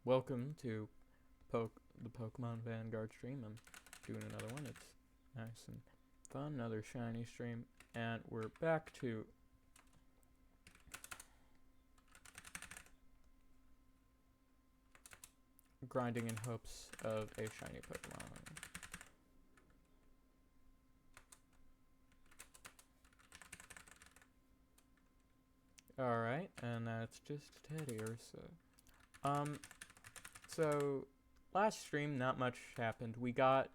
Welcome to the Pokemon Vanguard stream. I'm doing another one. It's nice and fun. Another shiny stream. And we're back to grinding in hopes of a shiny Pokemon. Alright, and that's just Teddy Ursa. So last stream not much happened. We got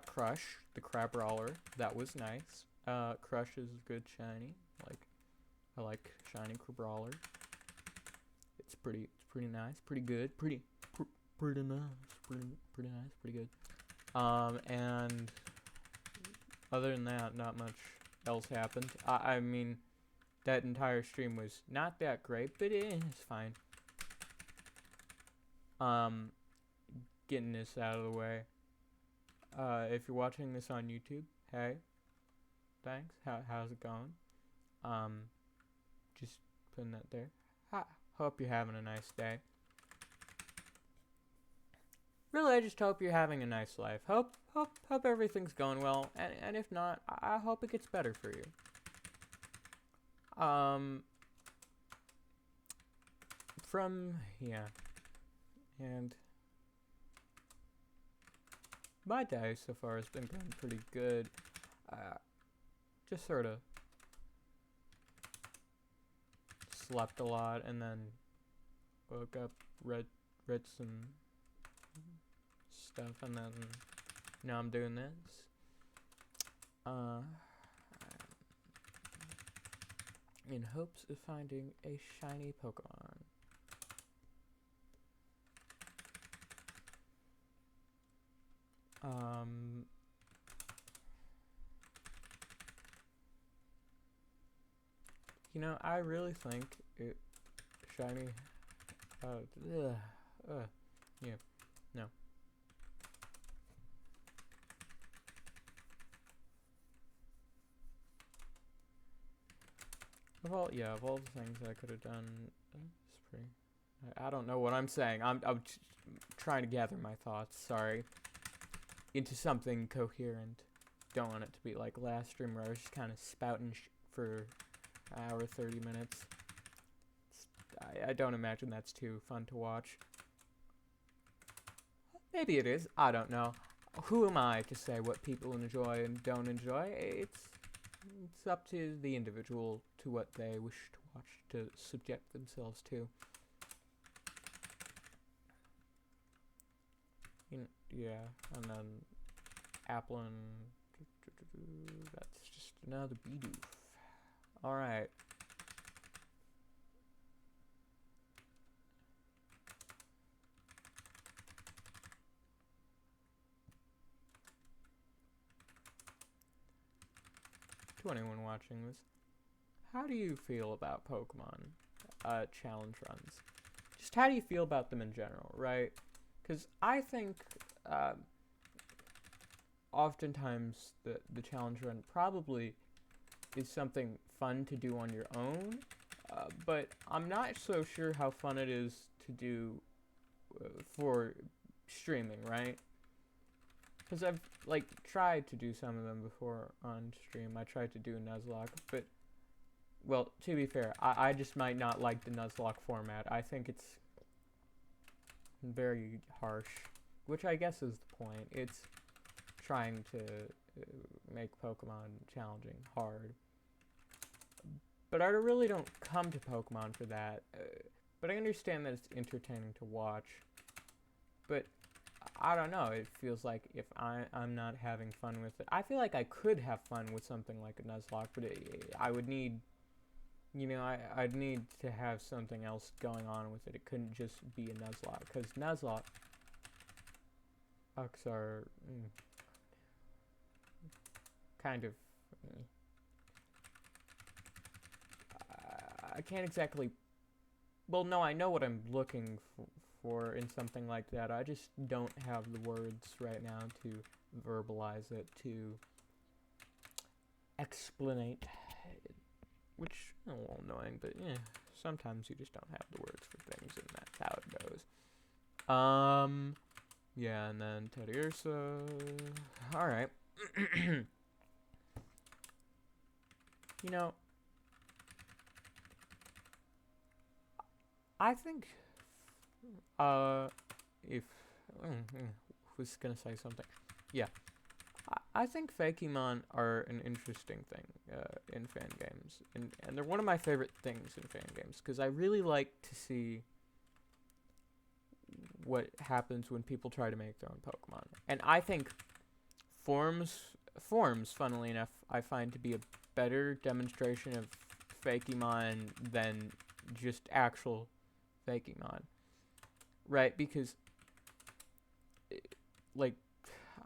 Crush, the Crabrawler. That was nice. Crush is good shiny. I like shiny Crabrawler. It's pretty nice, pretty good, pretty nice, pretty nice, pretty good. And other than that, not much else happened. I mean, that entire stream was not that great, but it's fine. Getting this out of the way. If you're watching this on YouTube, hey, thanks. How's it going? Just putting that there. Hope you're having a nice day. Really, I just hope you're having a nice life. Hope everything's going well, and if not, I hope it gets better for you. And my day so far has been going pretty good. Just sort of slept a lot and then woke up, read some stuff, and then now I'm doing this. In hopes of finding a shiny Pokemon. You know, I really think shiny, yeah, no. Of all the things I could have done, it's pretty. I don't know what I'm saying. I'm trying to gather my thoughts. Sorry. Into something coherent. Don't want it to be like last stream where I was just kind of spouting for an hour 30 minutes. I don't imagine that's too fun to watch. Maybe it is. I don't know. Who am I to say what people enjoy and don't enjoy? It's up to the individual to what they wish to watch, to subject themselves to. Yeah, and then Applin, that's just another Bidoof. Alright. To anyone watching this, how do you feel about Pokemon challenge runs? Just how do you feel about them in general, right? Because I think oftentimes the challenge run probably is something fun to do on your own, but I'm not so sure how fun it is to do for streaming, right? Because I've tried to do some of them before on stream. I tried to do a Nuzlocke, but well, to be fair, I just might not like the Nuzlocke format. I think it's very harsh, which I guess is the point. It's trying to make Pokemon challenging hard. But I really don't come to Pokemon for that. But I understand that it's entertaining to watch. But I don't know, it feels like if I'm not having fun with it. I feel like I could have fun with something like a Nuzlocke, but I would need, I'd need to have something else going on with it. It couldn't just be a Nuzlocke, because Nuzlocke are kind of, I can't exactly, well, no, I know what I'm looking for in something like that. I just don't have the words right now to verbalize it, to explanate, which is a little annoying, but yeah, sometimes you just don't have the words for things, and that's how it goes. Yeah, and then Teddy Ursa. Alright. You know, I think, if, who's gonna say something? Yeah. I think Fakemon are an interesting thing, in fan games. And they're one of my favorite things in fan games, because I really like to see what happens when people try to make their own Pokemon. And I think forms, funnily enough, I find to be a better demonstration of Fakemon than just actual Fakemon. Right? Because, like,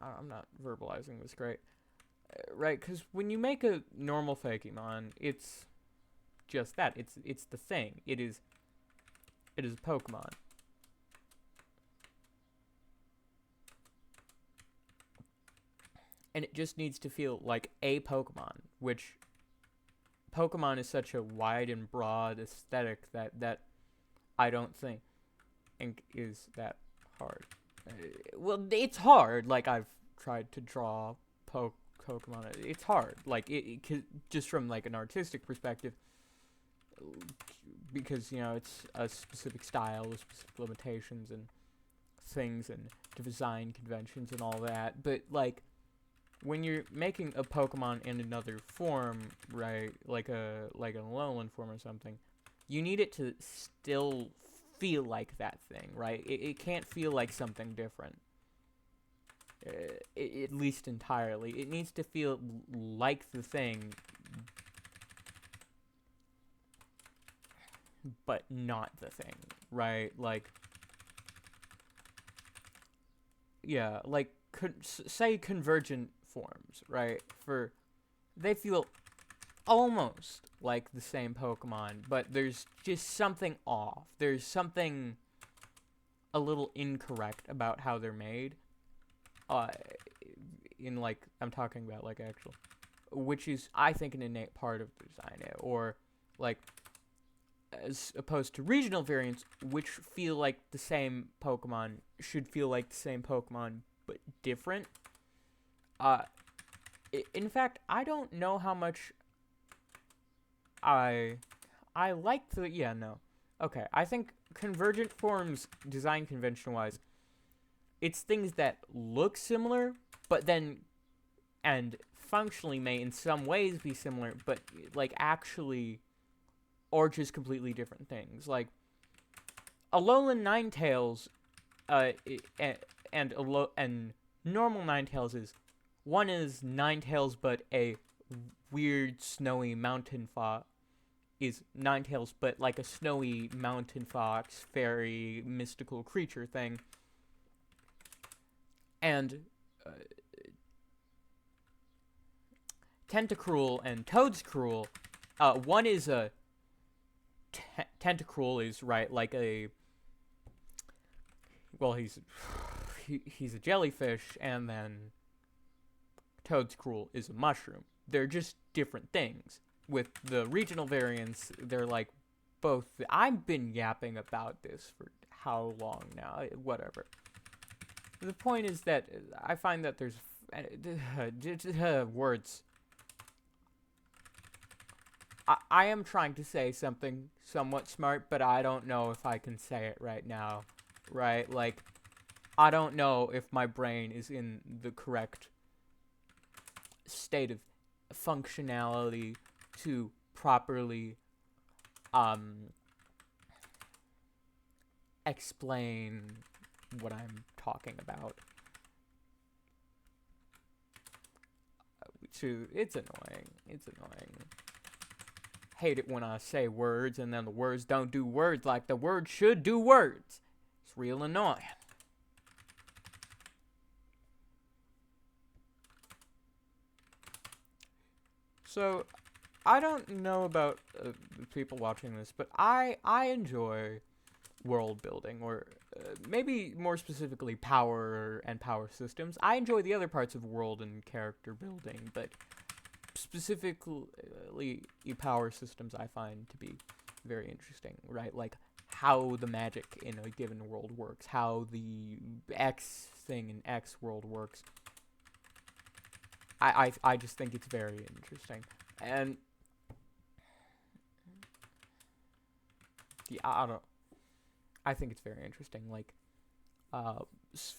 I'm not verbalizing this great. Right? Because when you make a normal Fakemon, it's just that. It's the thing. It is a Pokemon. And it just needs to feel like a Pokemon, which Pokemon is such a wide and broad aesthetic that I don't think is that hard. Well, it's hard. Like, I've tried to draw Pokemon. It's hard. Like, just from, like, an artistic perspective, because, you know, it's a specific style with specific limitations and things and design conventions and all that. But, like, when you're making a Pokemon in another form, right, like an Alolan form or something, you need it to still feel like that thing, right? It can't feel like something different, at least entirely. It needs to feel like the thing, but not the thing, right? Like, yeah, like, say convergent forms, right? They feel almost like the same Pokemon, but there's just something off. There's something a little incorrect about how they're made. I'm talking about, like, actual, which is, I think, an innate part of the design, or, like, as opposed to regional variants, which feel like the same Pokemon, should feel like the same Pokemon, but different. In fact, I don't know how much I like the, yeah, no. Okay, I think convergent forms, design convention-wise, it's things that look similar, but then, and functionally may in some ways be similar, but, like, actually, or just completely different things. Like, Alolan Ninetales, and normal Ninetales is, one is Ninetales, but a weird snowy mountain fox is Ninetales, but like a snowy mountain fox, fairy, mystical creature thing. And Tentacruel and Toadscruel, one is a Tentacruel is, right, like a, well, he's a jellyfish, and then Toadscruel is a mushroom. They're just different things. With the regional variants, they're like both. I've been yapping about this for how long now? Whatever. The point is that I find that there's words. I am trying to say something somewhat smart, but I don't know if I can say it right now. Right? Like, I don't know if my brain is in the correct state of functionality to properly explain what I'm talking about. It's annoying. It's annoying. Hate it when I say words and then the words don't do words like the words should do words. It's real annoying. So, I don't know about people watching this, but I enjoy world building, or maybe more specifically power and power systems. I enjoy the other parts of world and character building, but specifically power systems I find to be very interesting, right? Like, how the magic in a given world works, how the X thing in X world works. I just think it's very interesting. And I think it's very interesting. Like,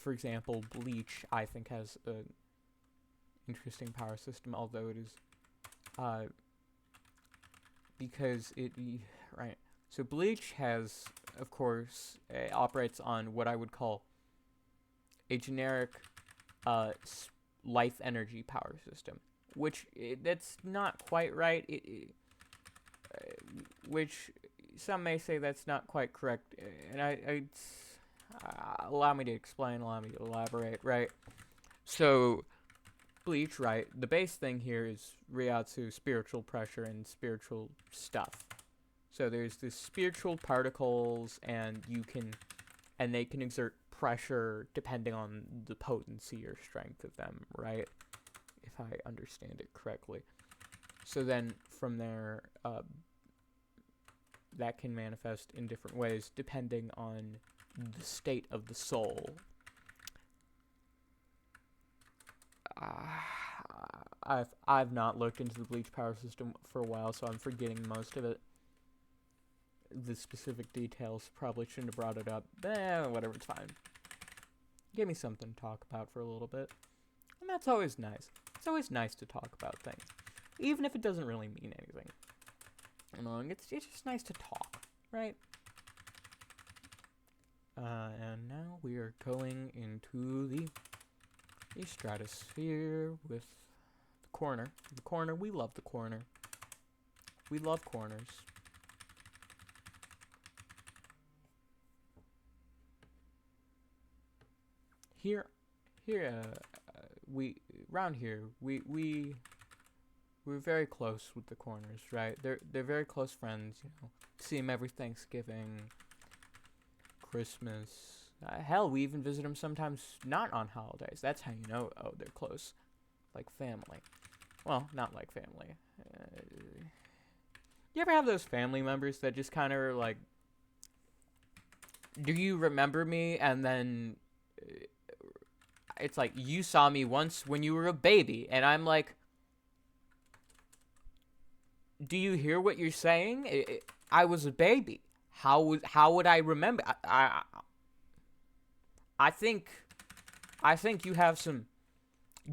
for example, Bleach, I think, has an interesting power system, although it is, because right. So Bleach has, of course, operates on what I would call a generic, life energy power system, which that's not quite right. Which some may say that's not quite correct, and allow me to explain, allow me to elaborate, right? So, Bleach, right, the base thing here is Ryatsu, spiritual pressure, and spiritual stuff. So there's the spiritual particles, and they can exert pressure depending on the potency or strength of them, right? If I understand it correctly. So then, from there, that can manifest in different ways depending on the state of the soul. I've not looked into the Bleach power system for a while, so I'm forgetting most of it. The specific details, probably shouldn't have brought it up. Whatever, it's fine. Give me something to talk about for a little bit. And that's always nice. It's always nice to talk about things, even if it doesn't really mean anything. It's just nice to talk, right? And now we are going into the stratosphere with the corner. The corner, we love the corner. We love corners. We're very close with the corners, right? They're very close friends, you know. See them every Thanksgiving, Christmas. Hell, we even visit them sometimes not on holidays. That's how you know, oh, they're close. Like family. Well, not like family. You ever have those family members that just kind of are like, do you remember me? And then it's like, you saw me once when you were a baby. And I'm like, do you hear what you're saying? I was a baby. How would I remember? I think you have some.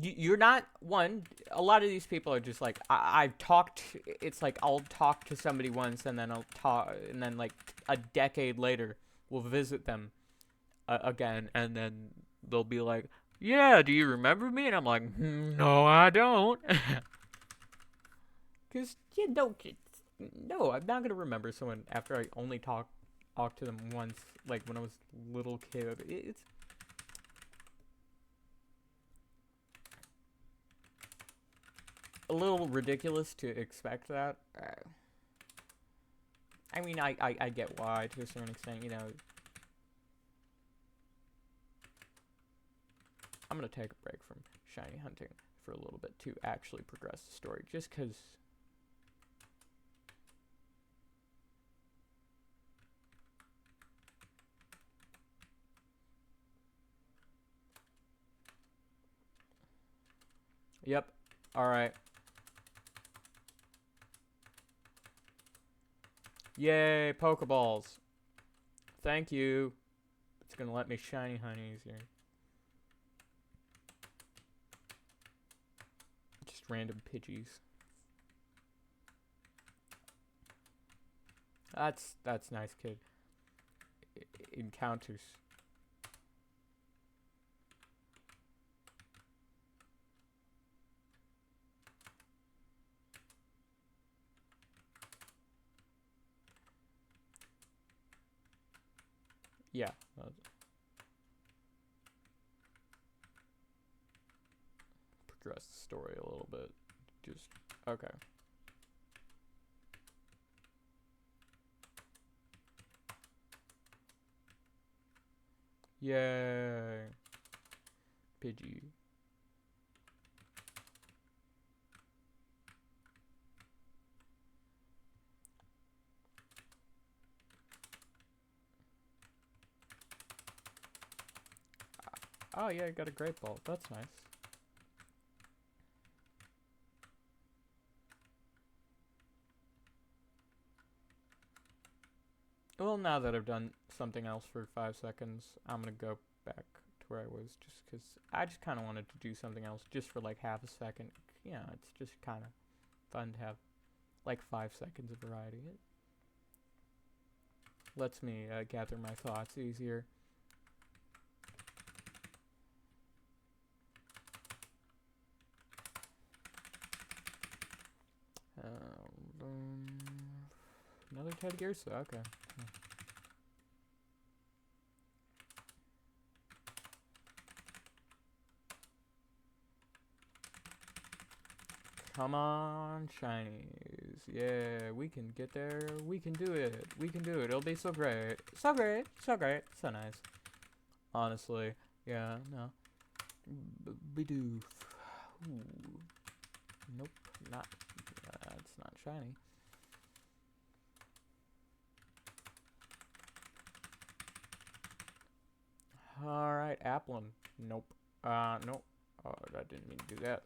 You're not one. A lot of these people are just like, I've talked. It's like I'll talk to somebody once, and then I'll talk, and then like a decade later, we'll visit them again, and then they'll be like, "Yeah, do you remember me?" And I'm like, "No, I don't." Because no, I'm not gonna remember someone after I only talked to them once, like when I was a little kid. It's a little ridiculous to expect that. I mean, I get why to a certain extent, you know. I'm gonna take a break from shiny hunting for a little bit to actually progress the story, just because. Yep. Alright. Yay, Pokeballs. Thank you. It's gonna let me shiny honey easier. Just random Pidgeys. That's nice, kid. Encounters. Yeah. Progress the story a little bit. Just, okay. Yay. Pidgey. Oh yeah, I got a great ball. That's nice. Well, now that I've done something else for 5 seconds, I'm gonna go back to where I was, just because I just kind of wanted to do something else just for like half a second. Yeah, it's just kind of fun to have like 5 seconds of variety. It lets me gather my thoughts easier. Another Ted Gersa, okay. Come on, shinies. Yeah, we can get there. We can do it. We can do it. It'll be so great. So great. So great. So nice. Honestly. Yeah, no. Bidoof. Ooh. Nope. Not. It's not shiny. Alright, Applin. Nope. Nope. Oh, I didn't mean to do that.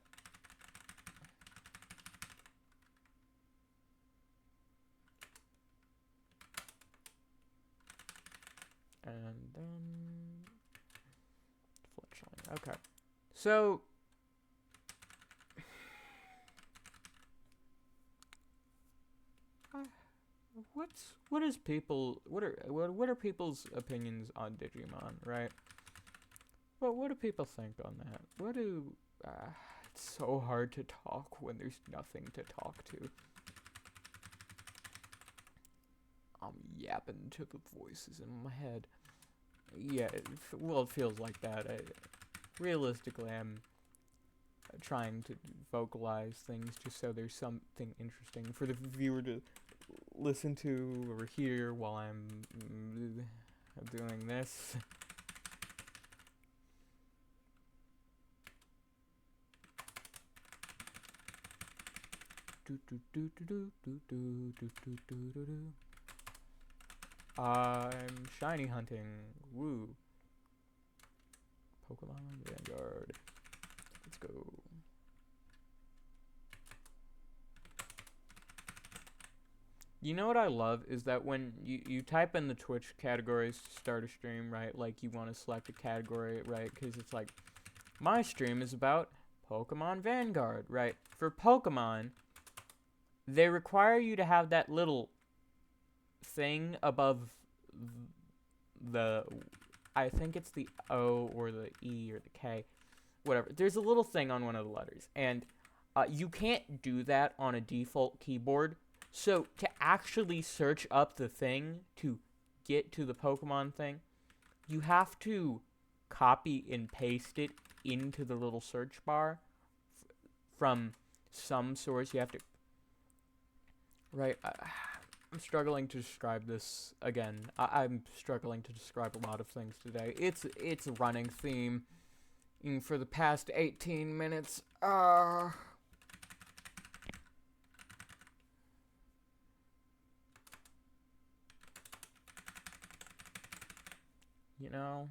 And then Fletchling. Okay. So what are people's opinions on Digimon, right? Well, what do people think on that? What do it's so hard to talk when there's nothing to talk to. I'm yapping to the voices in my head. Yeah, it feels like that. Realistically, I'm trying to vocalize things just so there's something interesting for the viewer to listen to or hear while I'm doing this. I'm shiny hunting. Woo. Pokemon Vanguard. Let's go. You know what I love is that when you type in the Twitch categories to start a stream, right? Like you want to select a category, right? Because it's like, my stream is about Pokemon Vanguard, right? For Pokemon, they require you to have that little thing above the, I think it's the O or the E or the K, whatever. There's a little thing on one of the letters, and you can't do that on a default keyboard. So to actually search up the thing to get to the Pokemon thing, you have to copy and paste it into the little search bar from some source. You have to, right? I'm struggling to describe this again. I'm struggling to describe a lot of things today. It's a running theme for the past 18 minutes. You know.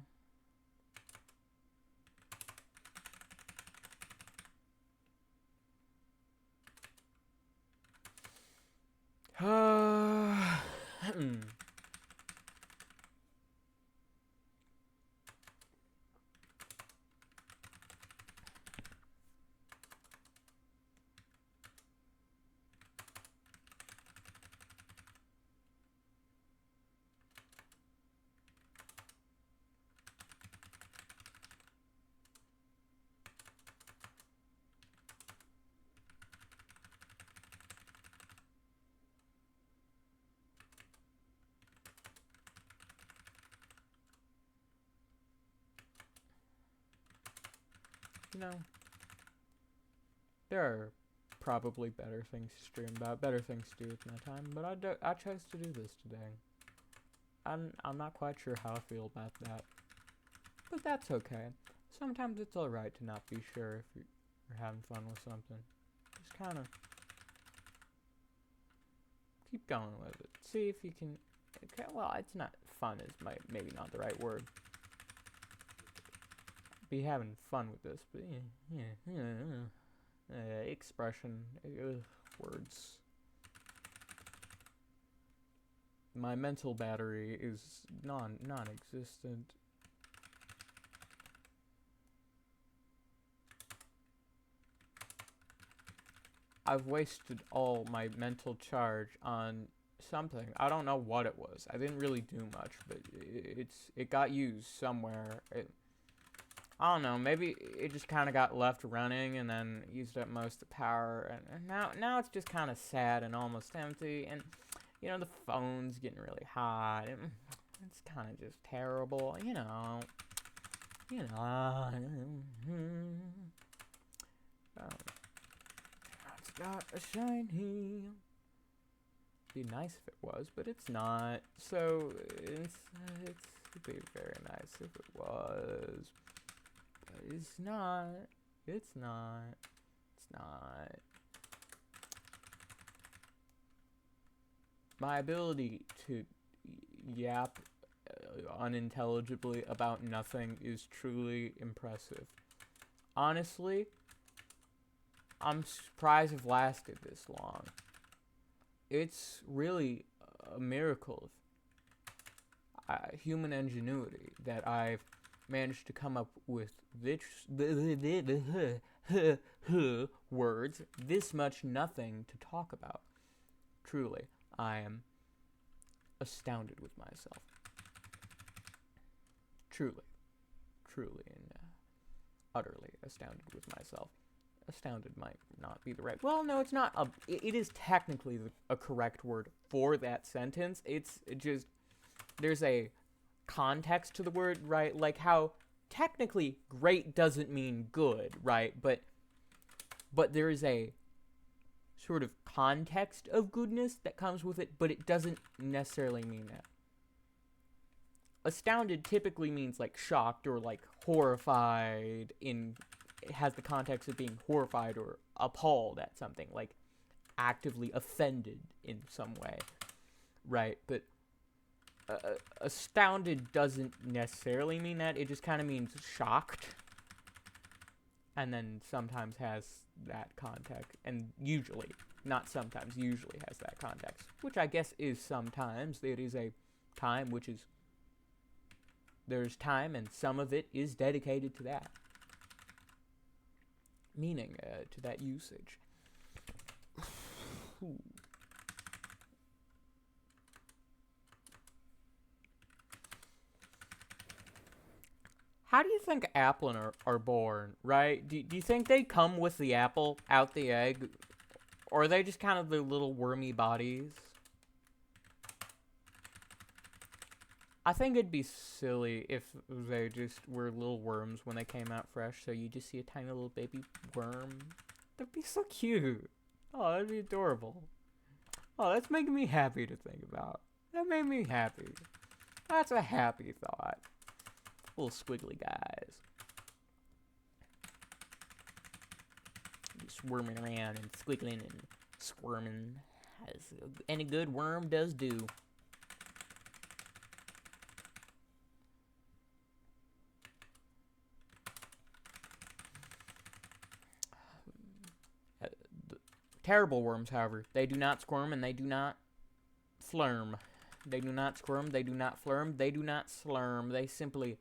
You know, there are probably better things to stream about, better things to do with my time, but I chose to do this today. I'm not quite sure how I feel about that, but that's okay. Sometimes it's alright to not be sure if you're having fun with something. Just kind of keep going with it. See if you can. Okay, well, it's not fun is maybe not the right word. be having fun with this, but expression, words. My mental battery is non-existent. I've wasted all my mental charge on something. I don't know what it was. I didn't really do much, but it got used somewhere. I don't know. Maybe it just kind of got left running and then used up most of the power, and now it's just kind of sad and almost empty. And you know, the phone's getting really hot. It's kind of just terrible. You know. It's got a shiny. Be nice if it was, but it's not. So it'd be very nice if it was, but it's not. It's not. It's not. My ability to yap unintelligibly about nothing is truly impressive. Honestly, I'm surprised I've lasted this long. It's really a miracle of human ingenuity that I've managed to come up with words, this much nothing to talk about. Truly, I am astounded with myself. Truly and utterly astounded with myself. Astounded might not be the right. Well, no, it's not. It is technically a correct word for that sentence. It just there's a context to the word, right? Like how technically great doesn't mean good, right? But there is a sort of context of goodness that comes with it, but it doesn't necessarily mean that. Astounded typically means like shocked or like horrified it has the context of being horrified or appalled at something, like actively offended in some way, right? But astounded doesn't necessarily mean that. It just kind of means shocked, and then sometimes has that context, and usually, not sometimes, usually has that context, which I guess is sometimes. It is a time which is, there's time, and some of it is dedicated to that. Meaning to that usage. How do you think applin are born, right? Do you think they come with the apple out the egg? Or are they just kind of the little wormy bodies? I think it'd be silly if they just were little worms when they came out fresh, so you just see a tiny little baby worm. That'd be so cute. Oh, that'd be adorable. Oh, that's making me happy to think about. That made me happy. That's a happy thought. Little squiggly guys. Just swarming around and squiggling and squirming, as any good worm does do. Terrible worms, however, they do not squirm and they do not flirm. They do not squirm, they do not flirm, they do not slurm. They simply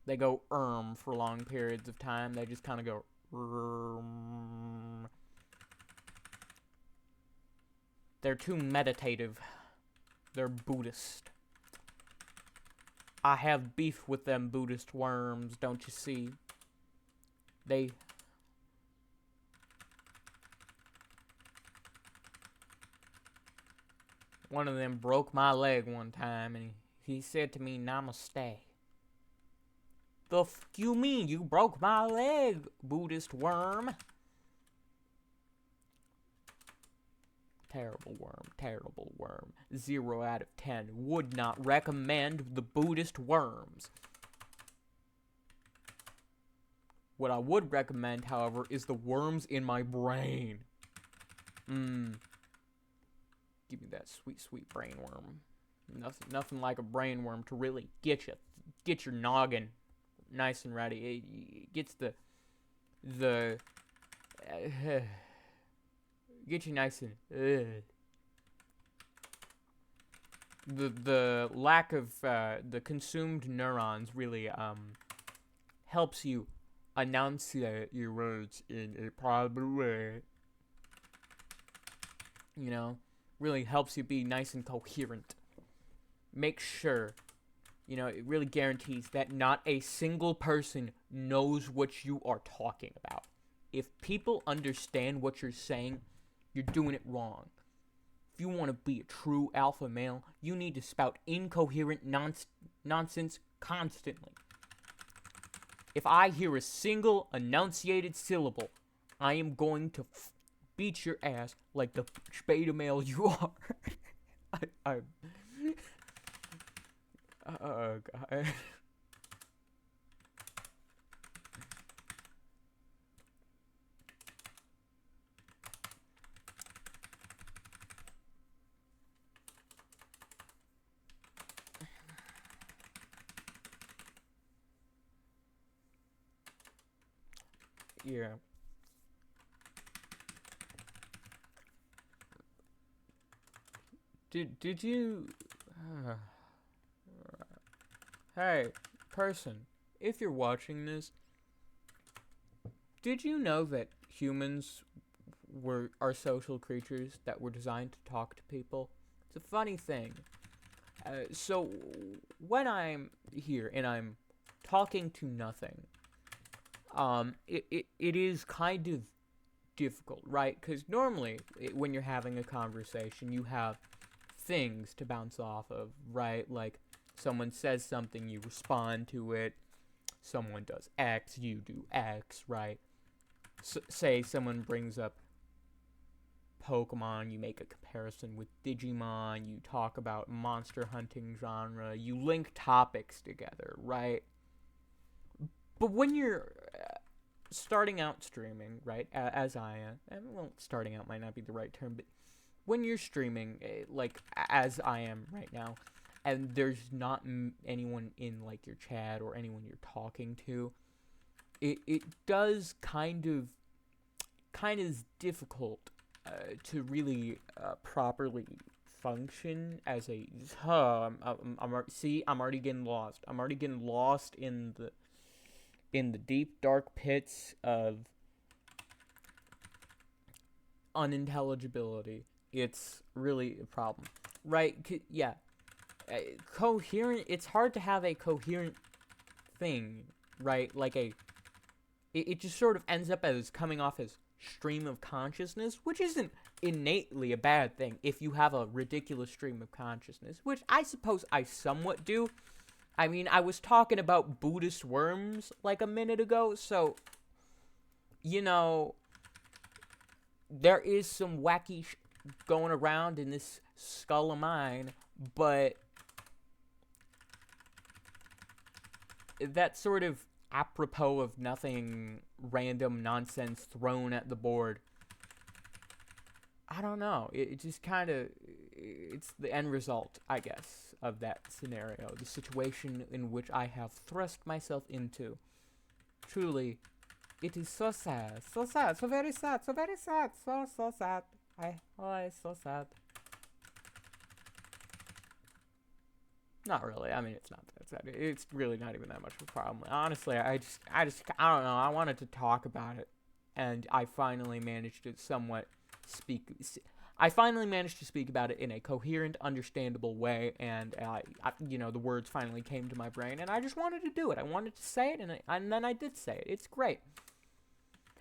They go for long periods of time. They just kind of go They're too meditative. They're Buddhist. I have beef with them Buddhist worms, don't you see? One of them broke my leg one time, and he said to me, "Namaste." The f you mean you broke my leg, Buddhist worm? Terrible worm, terrible worm. 0 out of 10. Would not recommend the Buddhist worms. What I would recommend, however, is the worms in my brain. Give me that sweet, sweet brain worm. Nothing like a brain worm to really get your noggin nice and ready. It gets the get you nice and the lack of the consumed neurons really helps you enunciate your words in a proper way. You know, really helps you be nice and coherent. Make sure, you know, it really guarantees that not a single person knows what you are talking about. If people understand what you're saying, you're doing it wrong. If you want to be a true alpha male, you need to spout incoherent nonsense constantly. If I hear a single enunciated syllable, I am going to beat your ass like the beta male you are. Oh, God. Yeah. Did you... Hey, person, if you're watching this, did you know that humans are social creatures that were designed to talk to people? It's a funny thing. So, when I'm here and I'm talking to nothing, it is kind of difficult, right? Because normally, when you're having a conversation, you have things to bounce off of, right? Like, someone says something, you respond to it. Someone does X, you do X, right? Say someone brings up Pokemon, you make a comparison with Digimon, you talk about monster hunting genre, you link topics together, right? But when you're starting out streaming, right, as I am, and well, starting out might not be the right term, but when you're streaming, like, as I am right now, and there's not anyone in, like, your chat or anyone you're talking to, it does kind of is difficult to really properly function as a... I'm already getting lost. I'm already getting lost in the deep, dark pits of unintelligibility. It's really a problem. Right? Yeah. Coherent... It's hard to have a coherent thing, right? Like it just sort of ends up as coming off as stream of consciousness, which isn't innately a bad thing if you have a ridiculous stream of consciousness, which I suppose I somewhat do. I mean, I was talking about Buddhist worms like a minute ago, so, you know, there is some wacky going around in this skull of mine, but that sort of apropos of nothing, random nonsense thrown at the board. I don't know. It just kind of... It's the end result, I guess, of that scenario. The situation in which I have thrust myself into. Truly, it is so sad. So sad. So very sad. So very sad. So sad. It's so sad. Not really. I mean, it's not that sad. It's really not even that much of a problem. Honestly, I don't know. I wanted to talk about it, and I finally managed to somewhat speak about it in a coherent, understandable way, and you know, the words finally came to my brain, and I just wanted to do it. I wanted to say it, and then I did say it. It's great.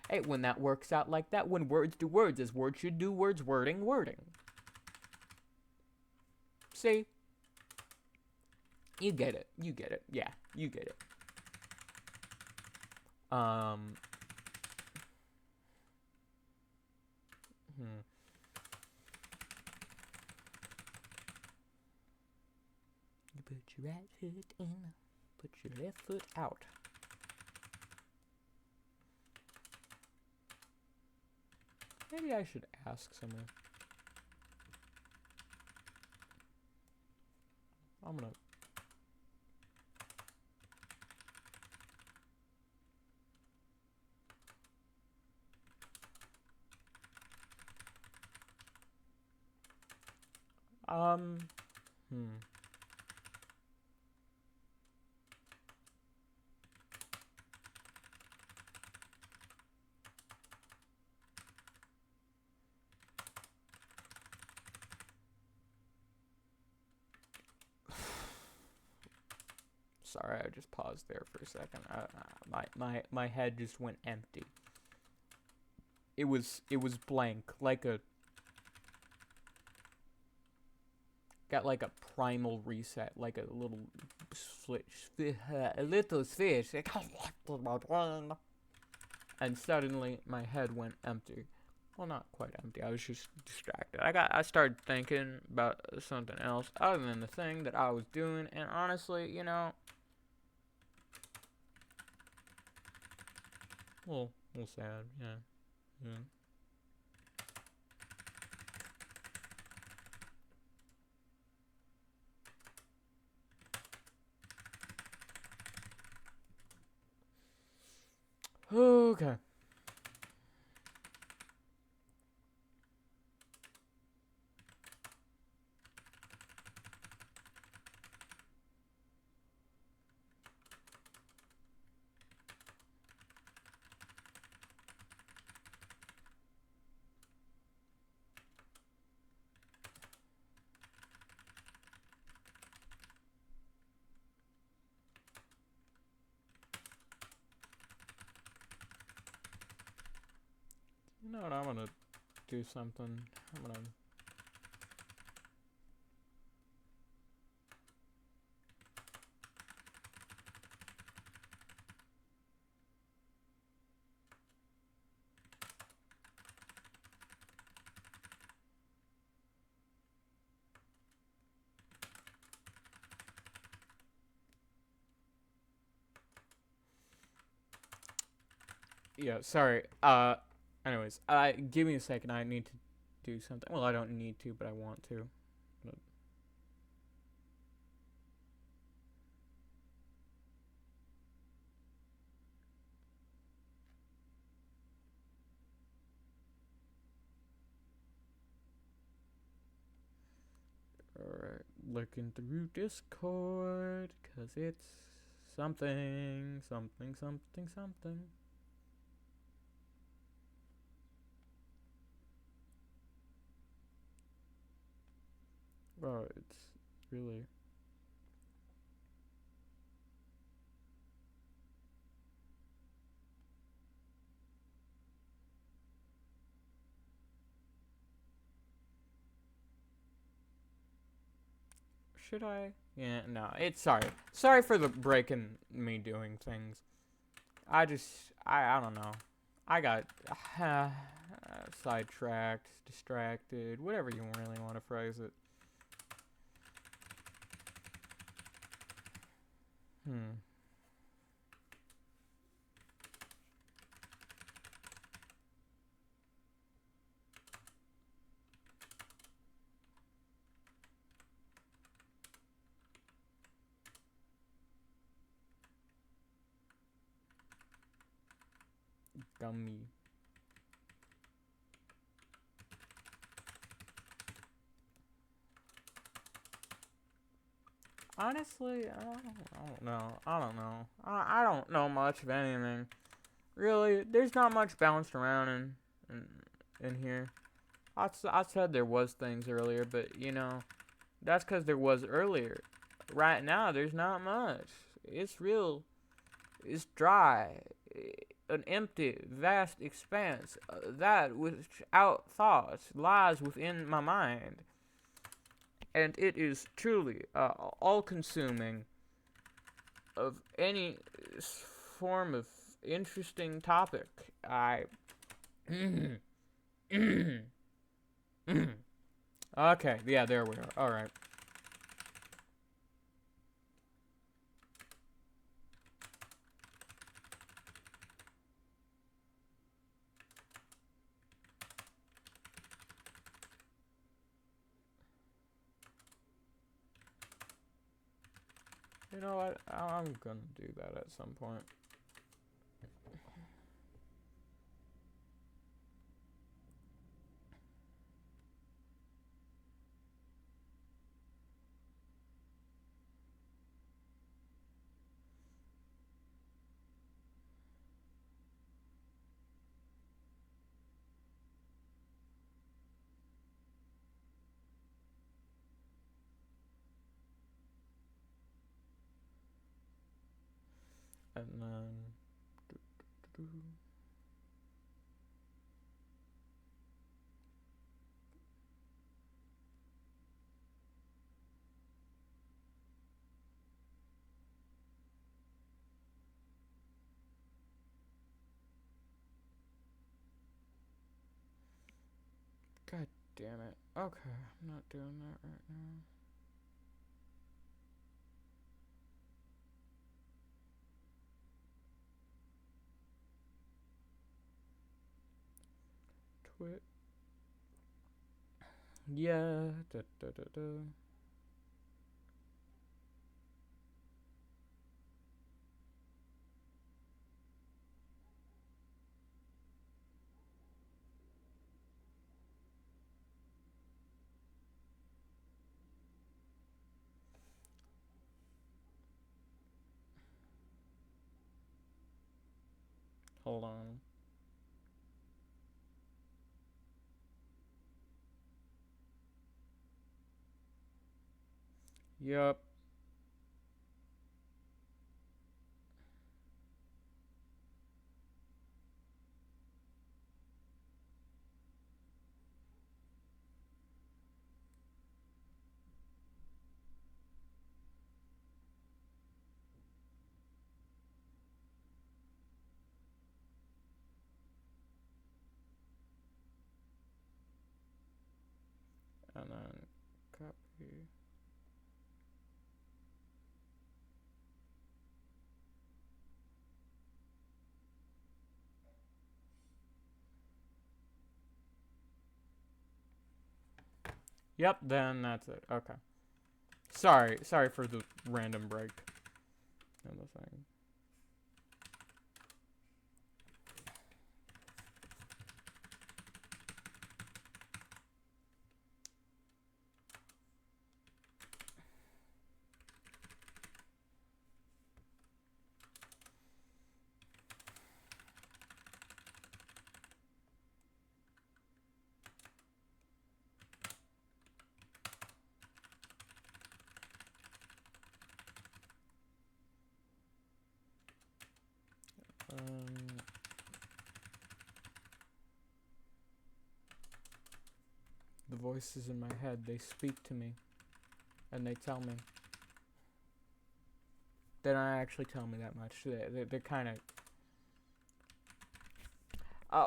Hey, when that works out like that, when words do words, as words should do words, wording. See? You get it. Yeah, you get it. You put your right foot in, put your left foot out. Maybe I should ask someone. I'm gonna... Hmm. Sorry, I just paused there for a second. My head just went empty. It was blank, like a got like a primal reset, like a little switch, a little switch, and suddenly my head went empty. Well, not quite empty. I was just distracted. I started thinking about something else other than the thing that I was doing, and honestly, you know, a little sad. Yeah. Yeah. Okay. You know what? I'm gonna do something. I'm gonna. Yeah. Sorry. Anyways, give me a second. I need to do something. Well, I don't need to, but I want to. But alright, looking through Discord, cause it's something, something, something, something. Well, it's really. Should I? Yeah, no. It's sorry. Sorry for the breaking me doing things. I don't know. I got sidetracked, distracted, whatever you really want to phrase it. Hmm. Gummy. Honestly, I don't know. I don't know. I don't know much of anything. Really, there's not much bounced around in here. I said there was things earlier, but you know, that's because there was earlier. Right now, there's not much. It's real. It's dry. An empty, vast expanse. That without thought lies within my mind. And it is truly all-consuming of any form of interesting topic. Okay, yeah, there we are. All right. You know what? I'm gonna do that at some point. And then God damn it. Okay, I'm not doing that right now. Twit. Yeah. Da, da, da, da. Hold on. Yup. And then copy. Yep, then that's it. Okay. Sorry for the random break in the thing. The voices in my head, they speak to me. And they tell me. They don't actually tell me that much. They're kind of...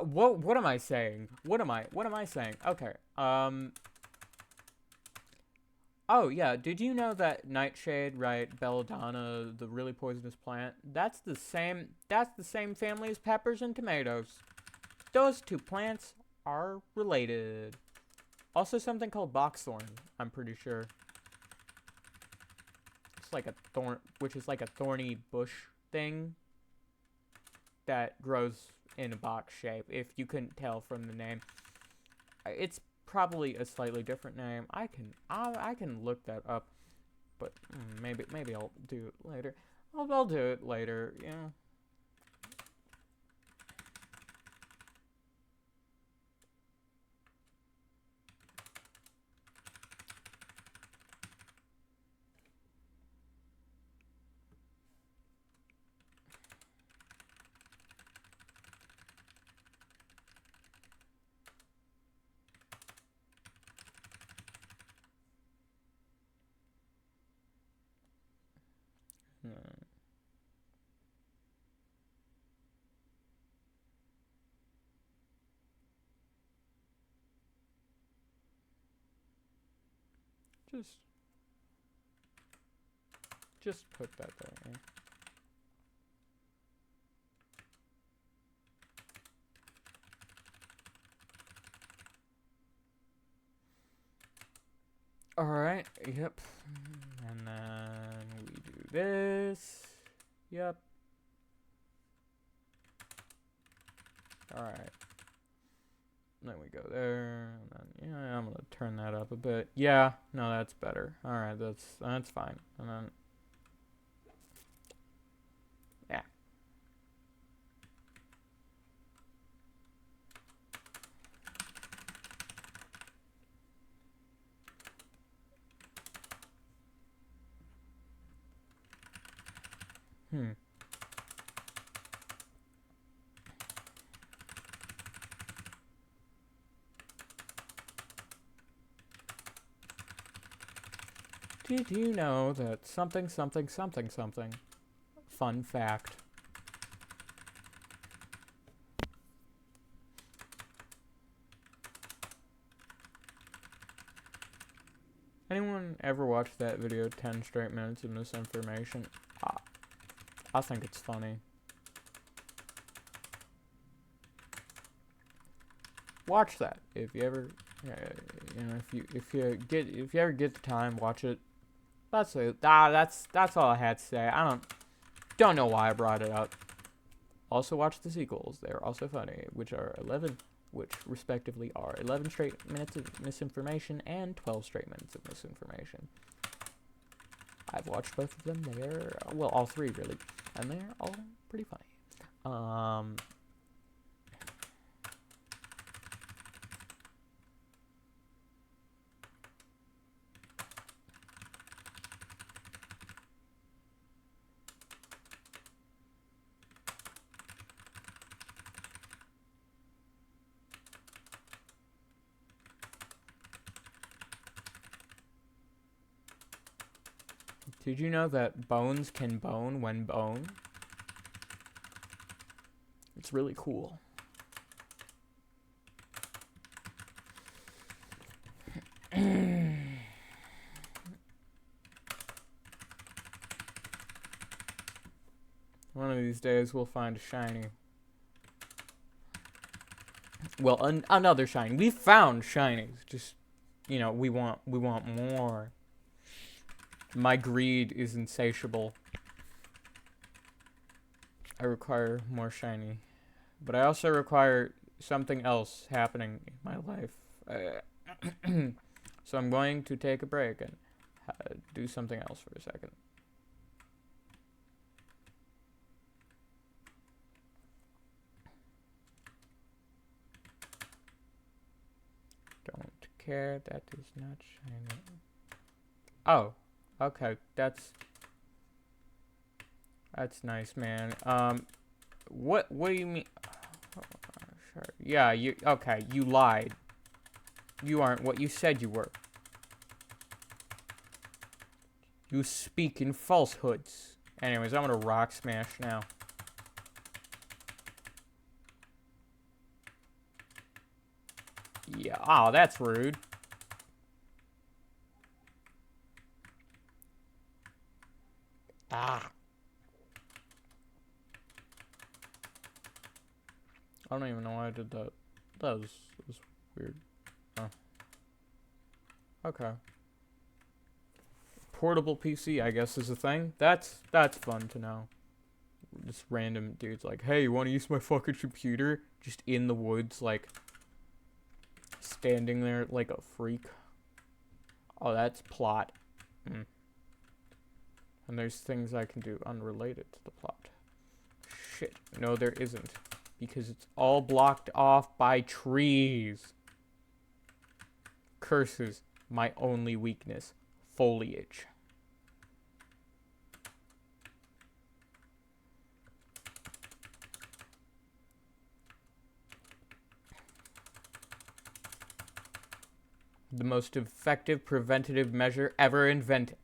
what am I saying? What am I saying? Okay. Oh, yeah. Did you know that Nightshade, right, belladonna, the really poisonous plant, that's the same family as peppers and tomatoes. Those two plants are related. Also something called boxthorn, I'm pretty sure. It's like a thorn, which is like a thorny bush thing that grows in a box shape, if you couldn't tell from the name. It's probably a slightly different name. I can look that up, but maybe I'll do it later. I'll do it later, yeah. Just put that there. Yeah. Alright, yep. And then we do this. Yep. Alright. Then we go there. And then, yeah, I'm gonna turn that up a bit. Yeah, no, that's better. Alright, that's fine. And then... yeah. Did you know that something, something, something, something? Fun fact. Anyone ever watched that video, 10 straight minutes of misinformation? I think it's funny. Watch that if you ever, if you ever get the time, watch it. That's it. That's all I had to say. I don't know why I brought it up. Also watch the sequels. They're also funny, which respectively are 11 straight minutes of misinformation and 12 straight minutes of misinformation. I've watched both of them. They're, well, all three really, and they're all pretty funny. Did you know that bones can bone when bone? It's really cool. One of these days we'll find a shiny. Well, another shiny. We found shinies. Just, we want more. My greed is insatiable. I require more shiny. But I also require something else happening in my life. So I'm going to take a break and do something else for a second. Don't care, that is not shiny. Oh. Okay, that's nice, man. What do you mean? Oh, sure. Yeah, you lied. You aren't what you said you were. You speak in falsehoods. Anyways, I'm gonna rock smash now. Yeah, oh, that's rude. Ah. I don't even know why I did that. That was weird. Oh. Okay. Portable PC, I guess, is a thing. That's fun to know. Just random dudes like, hey, you want to use my fucking computer? Just in the woods, like, standing there like a freak. Oh, that's plot. And there's things I can do unrelated to the plot. Shit. No, there isn't. Because it's all blocked off by trees. Curses. My only weakness. Foliage. The most effective preventative measure ever invented.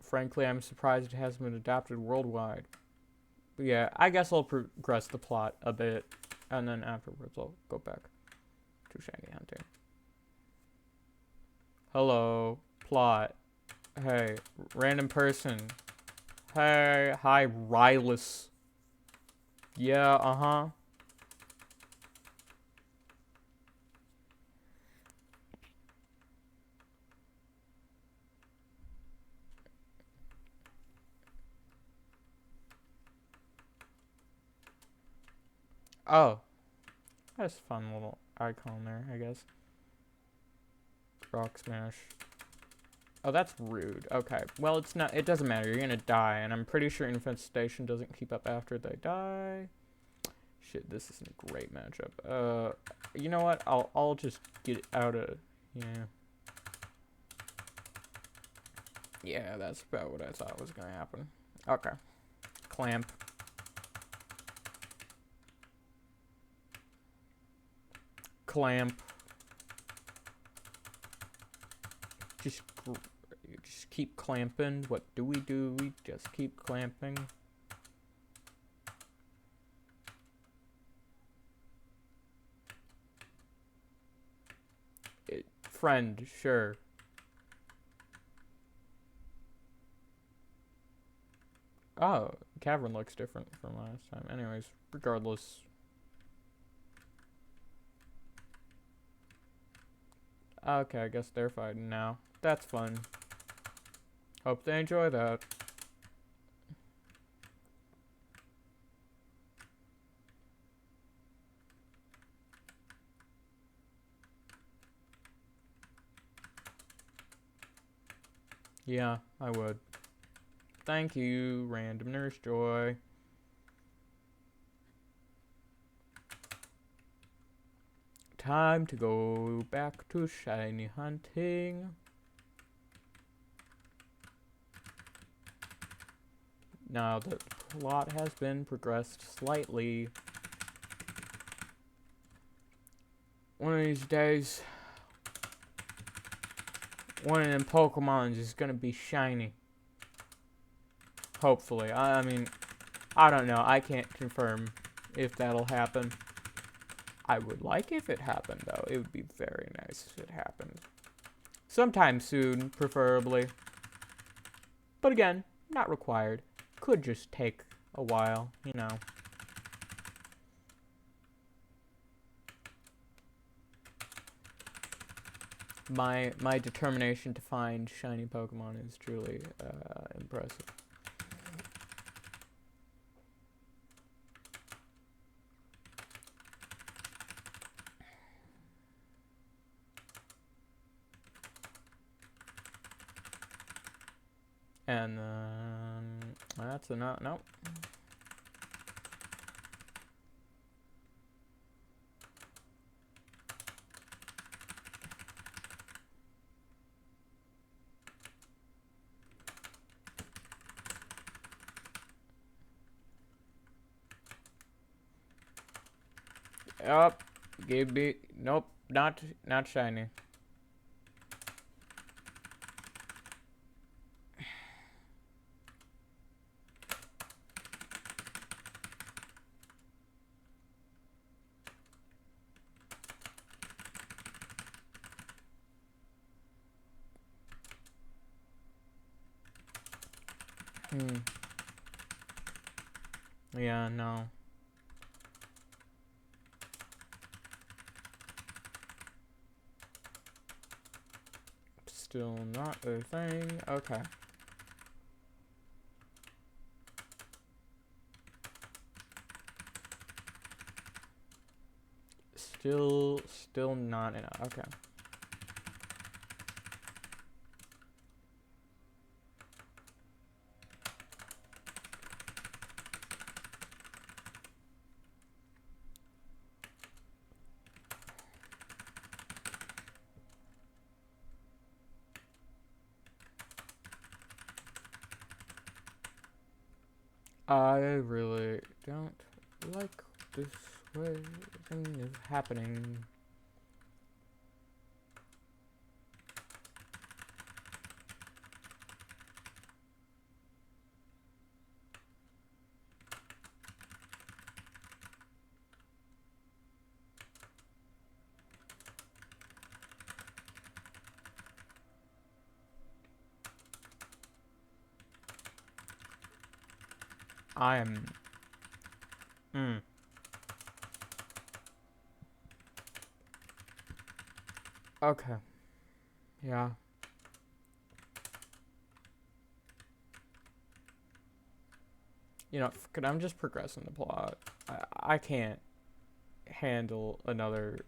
Frankly, I'm surprised it hasn't been adapted worldwide. But yeah, I guess I'll progress the plot a bit, and then afterwards I'll go back to shiny hunting. Hello, plot. Hey, random person. Hey, hi, Rylus. Yeah, uh-huh. Oh. That's a fun little icon there, I guess. Rock smash. Oh, that's rude. Okay. Well, it's not. It doesn't matter. You're gonna die, and I'm pretty sure infestation doesn't keep up after they die. Shit, this isn't a great matchup. You know what? I'll just get out of. Yeah. Yeah, that's about what I thought was gonna happen. Okay. Clamp. Clamp. just keep clamping. What do? We just keep clamping. Friend, sure. Oh, cavern looks different from last time. Anyways, regardless. Okay, I guess they're fighting now. That's fun. Hope they enjoy that. Yeah, I would. Thank you, random Nurse Joy. Time to go back to shiny hunting. Now the plot has been progressed slightly. One of these days, one of them Pokemons is gonna be shiny. Hopefully. I mean, I don't know. I can't confirm if that'll happen. I would like if it happened, though. It would be very nice if it happened. Sometime soon, preferably. But again, not required. Could just take a while, you know. My determination to find shiny Pokemon is truly impressive. And that's enough. Nope. Yup. Give me. Nope. Not shiny. Yeah, no. Still not a thing. Okay. Still not enough. Okay. I really don't like this way thing is happening. I am. Okay. Yeah. You know, I'm just progressing the plot. I can't handle another.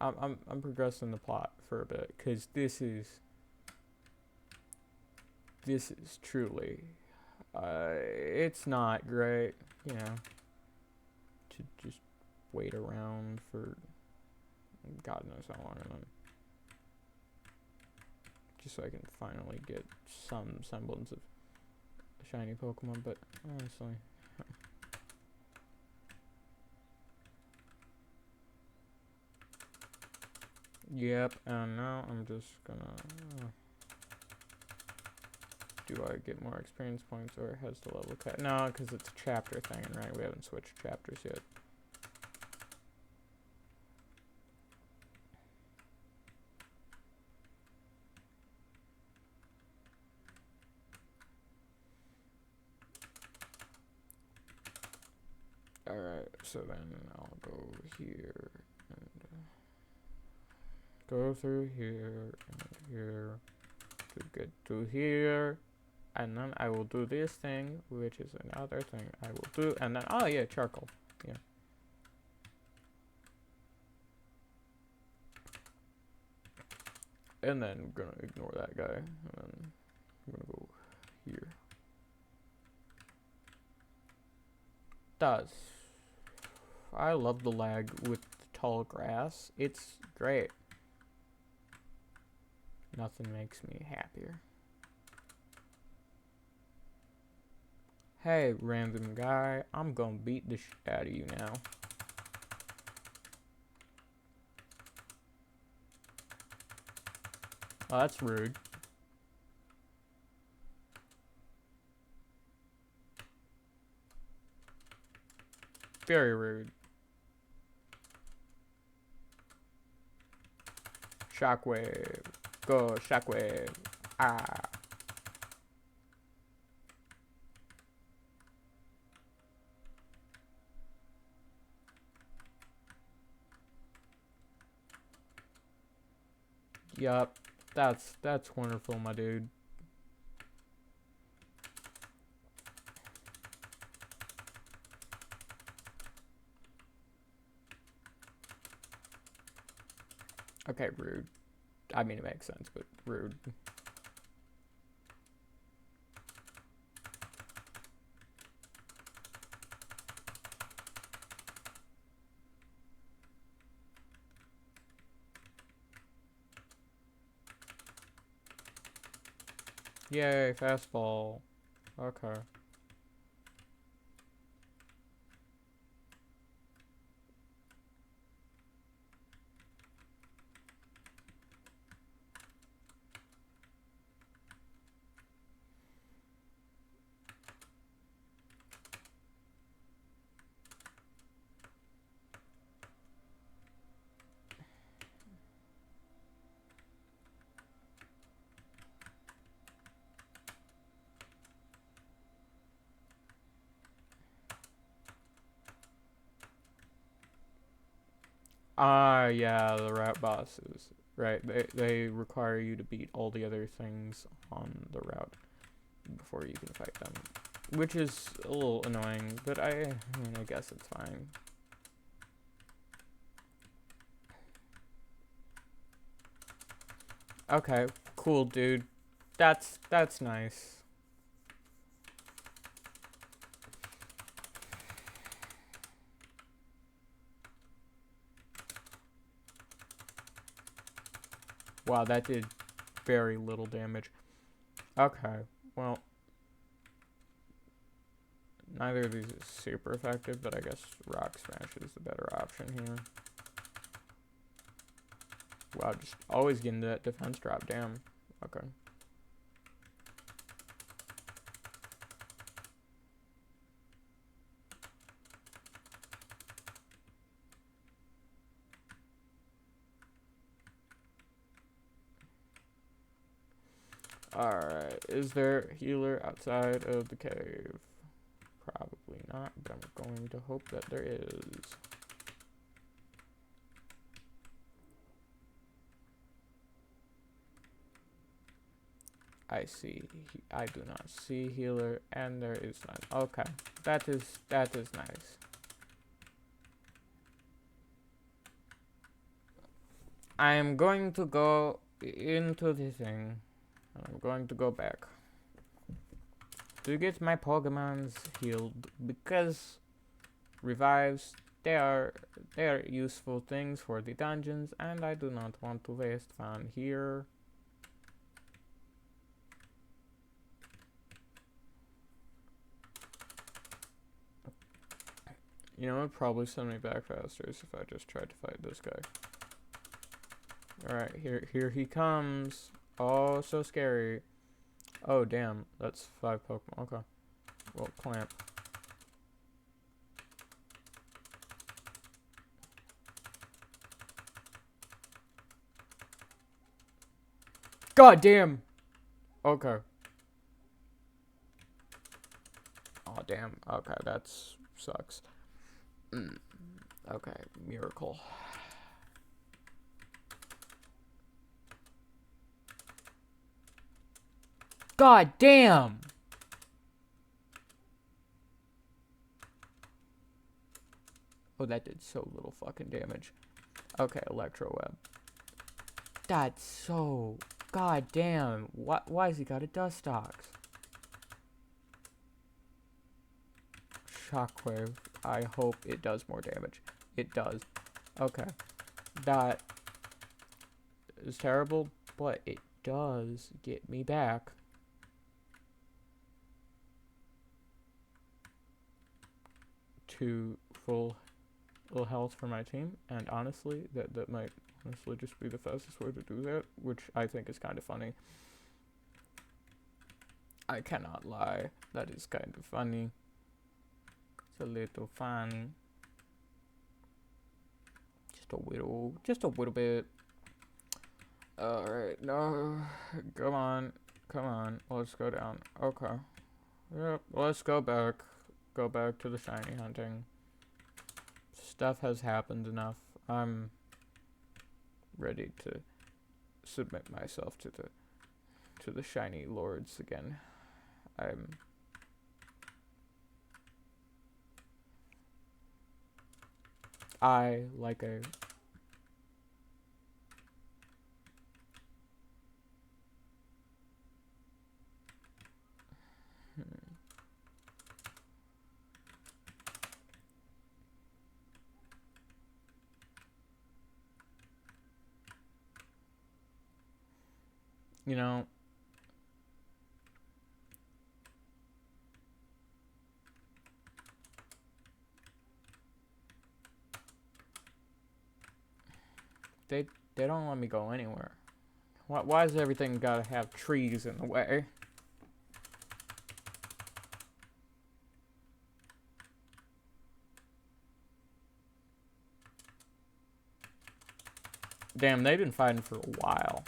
I'm progressing the plot for a bit because this is truly. It's not great, you know, to just wait around for God knows how long, and then just so I can finally get some semblance of a shiny Pokemon. But honestly, Yep, and now I'm just gonna... do I get more experience points, or has the level cut? No, because it's a chapter thing, right? We haven't switched chapters yet. Alright, so then I'll go here, and go through here, and here, to get to here, and then I will do this thing, which is another thing I will do, and then, oh yeah, charcoal, yeah. And then I'm gonna ignore that guy, and then I'm gonna go here. Does. I love the lag with the tall grass. It's great. Nothing makes me happier. Hey, random guy, I'm gonna beat the shit out of you now. Oh, that's rude. Very rude. Shockwave. Go, shockwave. Ah. Yup. That's wonderful, my dude. Okay, rude. I mean, it makes sense, but rude. Yay, fastball. Okay. Ah, yeah, the route bosses. Right, they require you to beat all the other things on the route before you can fight them. Which is a little annoying, but I mean, I guess it's fine. Okay, cool, dude. That's nice. Wow, that did very little damage. Okay, well, neither of these is super effective, but I guess Rock Smash is the better option here. Wow, just always getting that defense drop, damn. Okay. Alright, is there a healer outside of the cave? Probably not, but I'm going to hope that there is. I see. I do not see healer, and there is none. Okay, that is nice. I am going to go into the thing. I'm going to go back to get my Pokemons healed, because revives, they are useful things for the dungeons, and I do not want to waste fun here. You know, it would probably send me back faster if I just tried to fight this guy. Alright, here he comes. Oh, so scary. Oh, damn. That's 5 Pokemon. Okay. Well, clamp. God damn! Okay. Oh, damn. Okay, that's sucks. Okay, miracle. God damn! Oh, that did so little fucking damage. Okay, Electro Web. That's so... God damn. Why has he got a Dustox? Shockwave. I hope it does more damage. It does. Okay. That is terrible, but it does get me back. To full health for my team, and honestly, that might honestly just be the fastest way to do that, which I think is kind of funny. I cannot lie. That is kind of funny. It's a little funny. Just a little bit. Alright, no. Come on. Let's go down. Okay. Yep, let's go back. Go back to the shiny hunting. Stuff has happened enough. I'm ready to submit myself to the shiny lords again. I like a you know, they don't let me go anywhere. Why does everything gotta have trees in the way? Damn, they've been fighting for a while.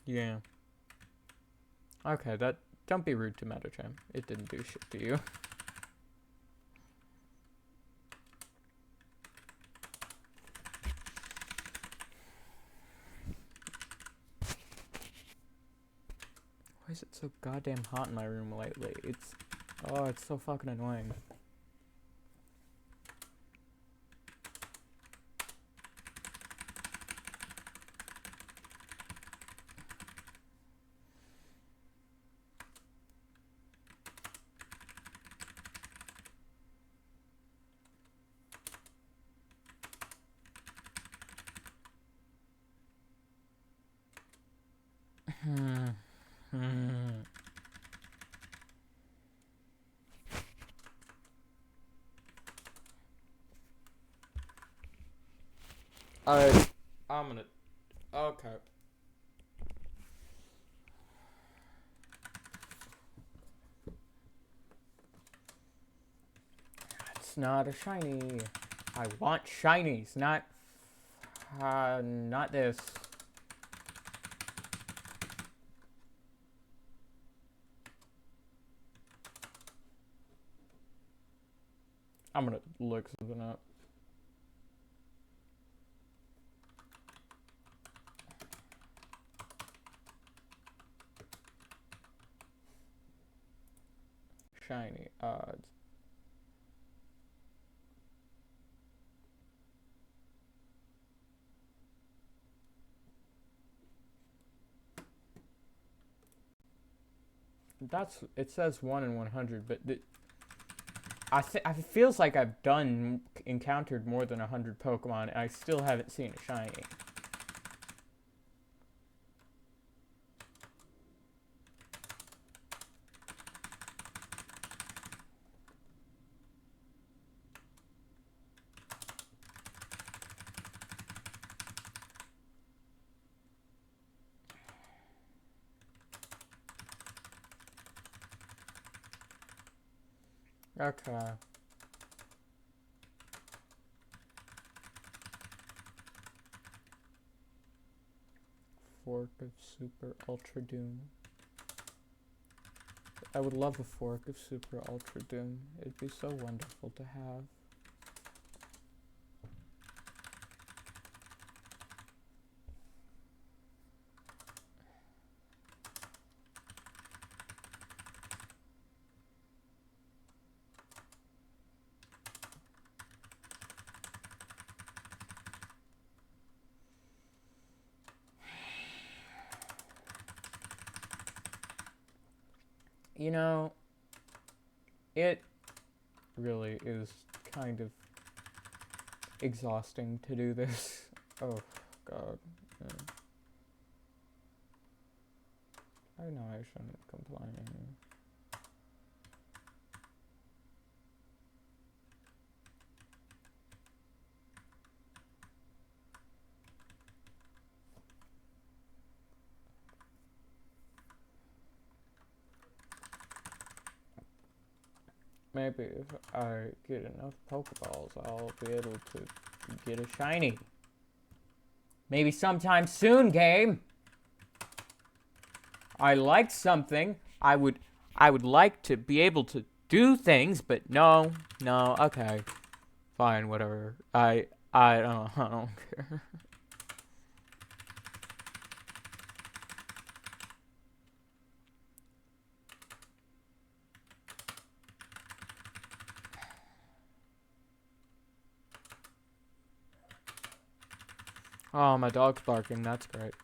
Yeah. Okay, don't be rude to Metachamp. It didn't do shit to you. Why is it so goddamn hot in my room lately? It's so fucking annoying. I'm gonna... Okay. It's not a shiny. I want shinies, not this. I'm gonna look something up. Shiny odds. it says 1 in 100, but I feels like I've encountered more than 100 Pokemon, and I still haven't seen a shiny. Okay. Fork of Super Ultra Doom. I would love a fork of Super Ultra Doom. It'd be so wonderful to have. You know, it really is kind of exhausting to do this. Oh, God. Yeah. I know I shouldn't complain. Maybe if I get enough Pokeballs, I'll be able to get a shiny. Maybe sometime soon, game. I like something. I would like to be able to do things, but no, okay. Fine, whatever. I don't care. Oh, my dog's barking. That's great.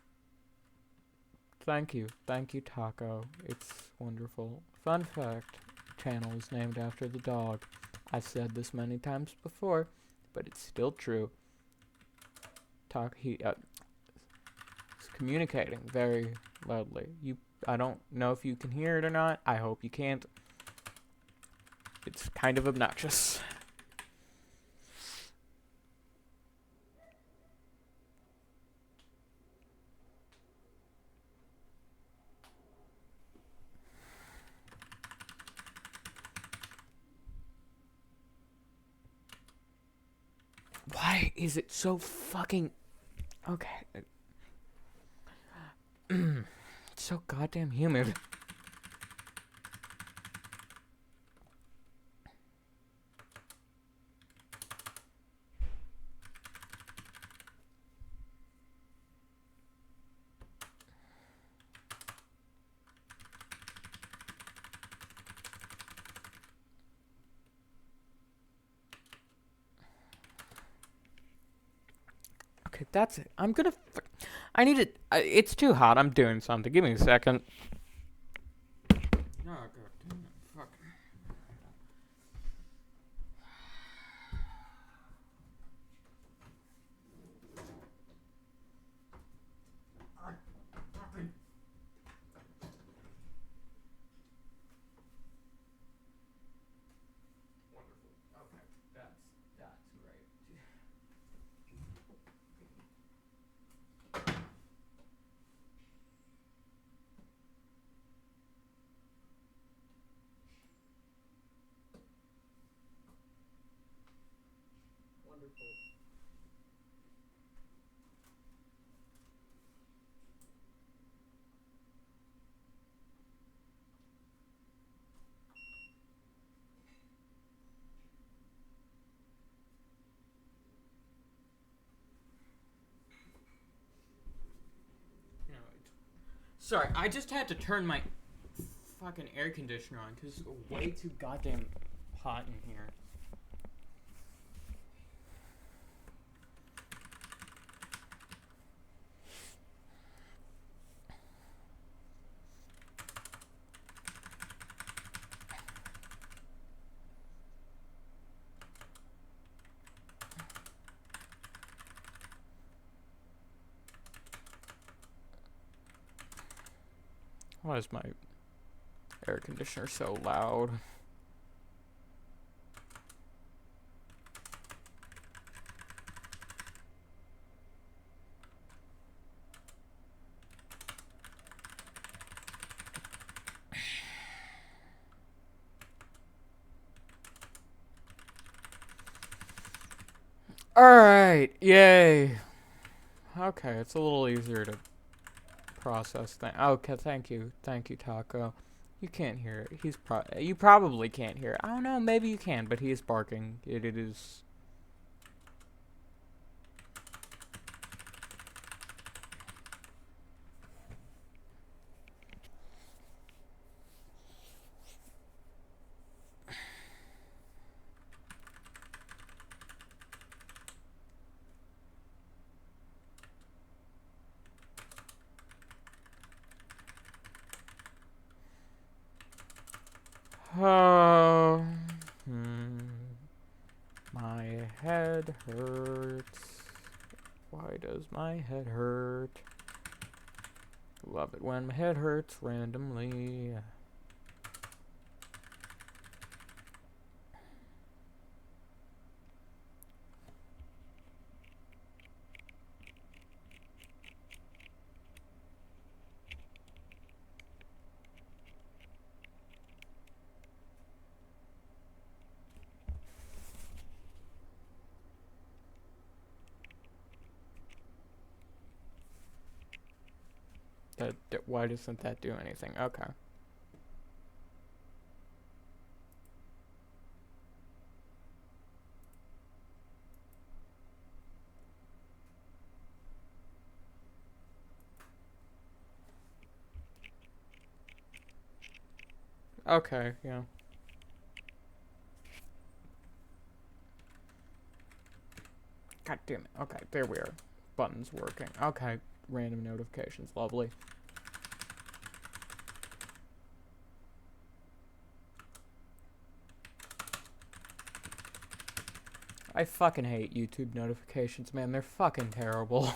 Thank you, Taco. It's wonderful. Fun fact, channel is named after the dog. I've said this many times before, but it's still true. He's communicating very loudly. I don't know if you can hear it or not. I hope you can't. It's kind of obnoxious. Why is it so fucking... Okay. It's so goddamn humid. Okay, that's it. I need it. It's too hot. I'm doing something. Give me a second. Oh, God damn it. Fuck. Wonderful. Okay, that's great. Wonderful. Sorry, I just had to turn my fucking air conditioner on because it's way too goddamn hot in here. Why is my air conditioner so loud? Alright, yay. Okay, it's a little easier to process things. Okay, thank you, Taco. You can't hear it. You probably can't hear it. I don't know, maybe you can, but he is barking. It is... Oh, my head hurts. Why does my head hurt? Love it when my head hurts randomly. Why doesn't that do anything? Okay. Okay, yeah. God damn it. Okay, there we are. Buttons working. Okay, random notifications. Lovely. I fucking hate YouTube notifications, man. They're fucking terrible.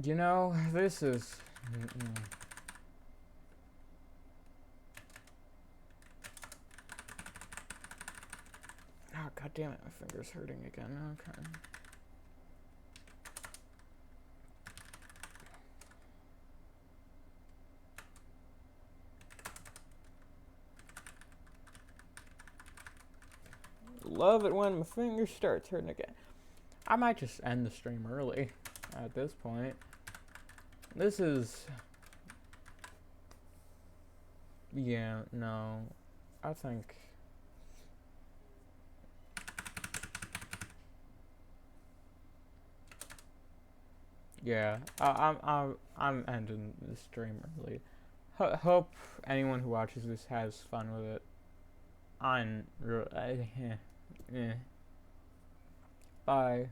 You know, this is... Oh, god damn it, my finger's hurting again. Okay. Love it when my finger starts hurting again. I might just end the stream early at this point. This is... Yeah, no. I think... Yeah, I'm ending the stream early. Hope anyone who watches this has fun with it. Bye.